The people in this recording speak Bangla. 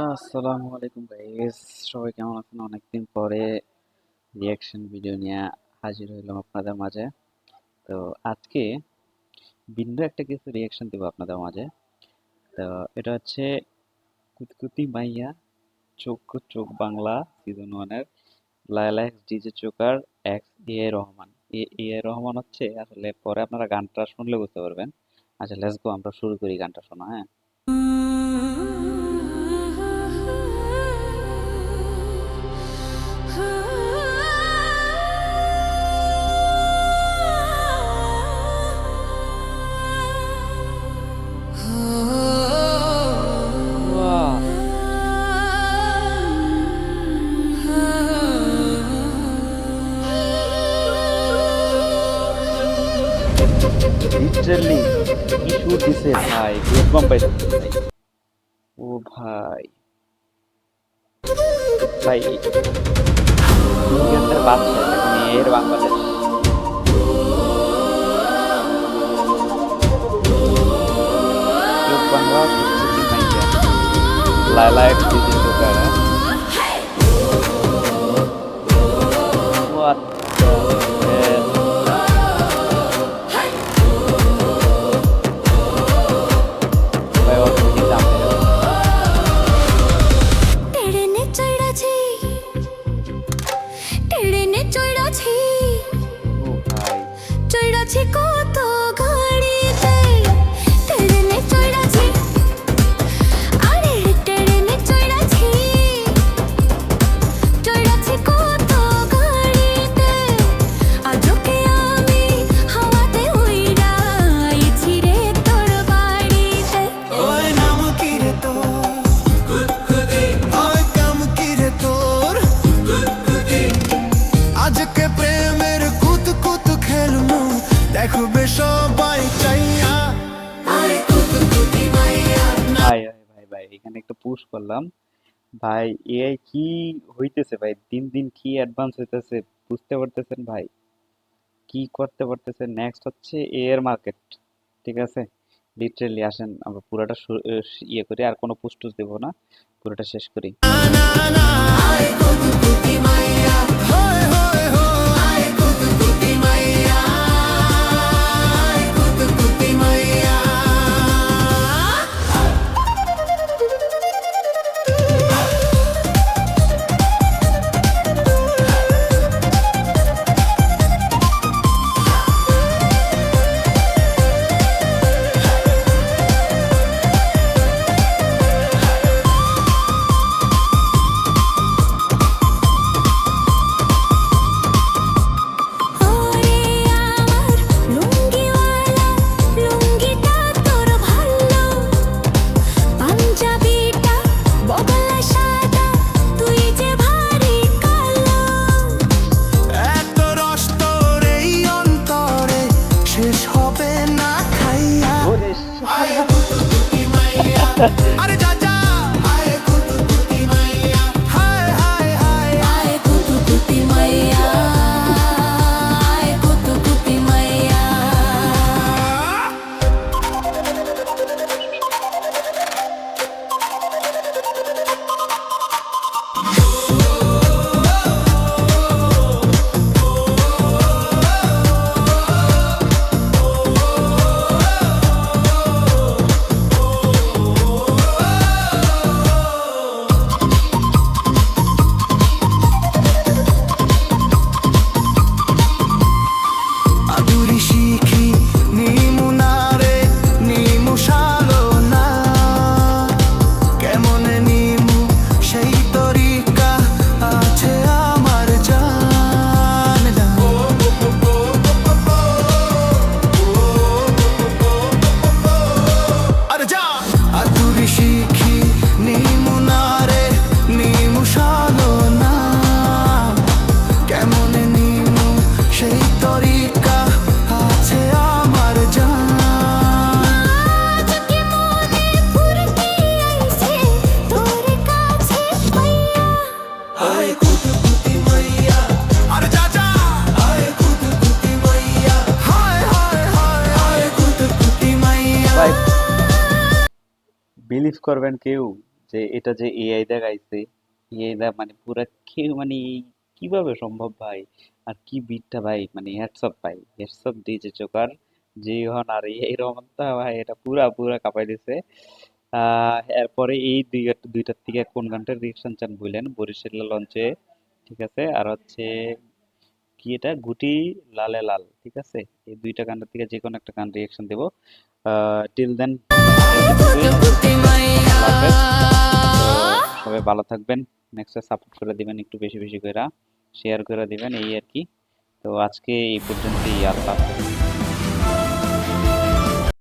আসসালামু আলাইকুম গাইস, সবাই কেমন আছেন? অনেকদিন পরে রিয়াকশন ভিডিও নিয়ে হাজির হইলাম আপনাদের মাঝে। তো আজকে ভিন্ন একটা কিছু রিয়াকশন দিব আপনাদের মাঝে। তো এটা হচ্ছে কুতকুতি মাইয়া চোখ চোখ বাংলা সিজন 1 এর Laila x DJ choker x Rahman. Rahman হচ্ছে আসলে, পরে আপনারা গানটা শুনলে বুঝতে পারবেন। আচ্ছা, লেটস গো, আমরা শুরু করি গানটা শোনা। হ্যাঁ, বাহ! লিটারালি কি সুর দিছে ভাই, গুজবাম্প পাইতেছে ভাই। ও ভাই, ভাই সিঙ্গারটার বাদশা এখন এর বাংলাদেশ। চোখ বাংলা কুতকুতি মাইয়া Laila x DJ choker. What ভাই, অলরেডি দাম হয়ে গেছে। টেড়েনে চড়াছি টেড়েনে চড়াছি ও ভাই, চড়াছি কত গাড়িতে টেড়েনে চড়াছি আরে টেড়েনে চড়াছি চড়াছি কত গাড়িতে আজকে আমি হাওয়াতে উইড়া আইছি রে তোর বাড়িতে ওই নাম কি রে তোর ওই কাম কি রে তোর আজকে প্রেমের কুত কুত খেলমু দেখবে সবাই চাইয়া আরে কুত কুতি মাইয়া ভাই ভাই ভাই ভাই, এখানে একটু পুশ করলাম ভাই। এআই কি হইতেছে ভাই, দিন দিন কি অ্যাডভান্স হইতেছে, বুঝতে পারতেছেন ভাই? কি করতে পারতেছে? নেক্সট হচ্ছে এর মার্কেট। ঠিক আছে, লিটারেলি আসেন আমরা পুরোটা ইয়ে করি, আর কোনো পুশ টুস দেবো না, পুরোটা শেষ করি। না না আরে কুত কুতি মাইয়া হয় হয় হয় আরে কুত কুতি মাইয়া আরে কুত কুতি মাইয়া ওরে আমার লুঙ্গিওয়ালা লুঙ্গিটা তোর ভালো পাঞ্জাবিটা বগলা সাদা তুই যে ভারী কালো এত রস তোর এই অন্তরে শেষ হবে না খাইয়া ওরে আরে কুত কুতি মাইয়া আরে যা যা আরে কুত কুতি মাইয়া হায় হায় হায় আয় কুতুকুতি মাইয়া আয় কুতুকুতি মাইয়া আদুরি শিখি নিমু না রে নিমু শালো না কেমনে নিমু সেই তরিকা আছে আমার জান না আরে যা আদুরি শিখি নিমু না রে নিমু শালো না কেমনে নিমু সেই তরিকা আছে আমার জান আজকে মনে ফুরতি আইছে তোর কাছে পাইয়া আয় কুত কুতি মাইয়া আরে যা যা আয় কুত কুতি মাইয়া হায় হায় হায় আয় কুত কুতি মাইয়া ভাই, বিলিভ করবেন কেউ যে যে এটা যে এআই দা গাইছে, এআই দা মানে পুরা কেউ মানে কিভাবে সম্ভব ভাই? আর কি বিটটা ভাই, মানে হ্যাটস অফ ভাই, হ্যাটস অফ ডিজে জোকার, যে হন আর এই রহমানটা ভাই, এটা পুরা পুরা কাঁপাই দিছে। এরপরে এই দুইটার থেকে কোন গানটার রিয়েকশন চান বললেন? বরিশাল লঞ্চে, ঠিক আছে, আর হচ্ছে কি এটা, গুটি লালে লাল, ঠিক আছে। এই দুইটা গানের থেকে যে কোনো একটা গান রিয়েকশন দেবো। টিল দেন এতটুকুই, কুতকুতি মাইয়া আল্লাহ হাফেজ। তো সবাই ভালো থাকবেন, নেক্সটে সাপোর্ট করে দিবেন একটু বেশি বেশি করে, শেয়ার করে দিবেন, এই আর কি। তো আজকে এই পর্যন্তই, আল্লাহ হাফেজ।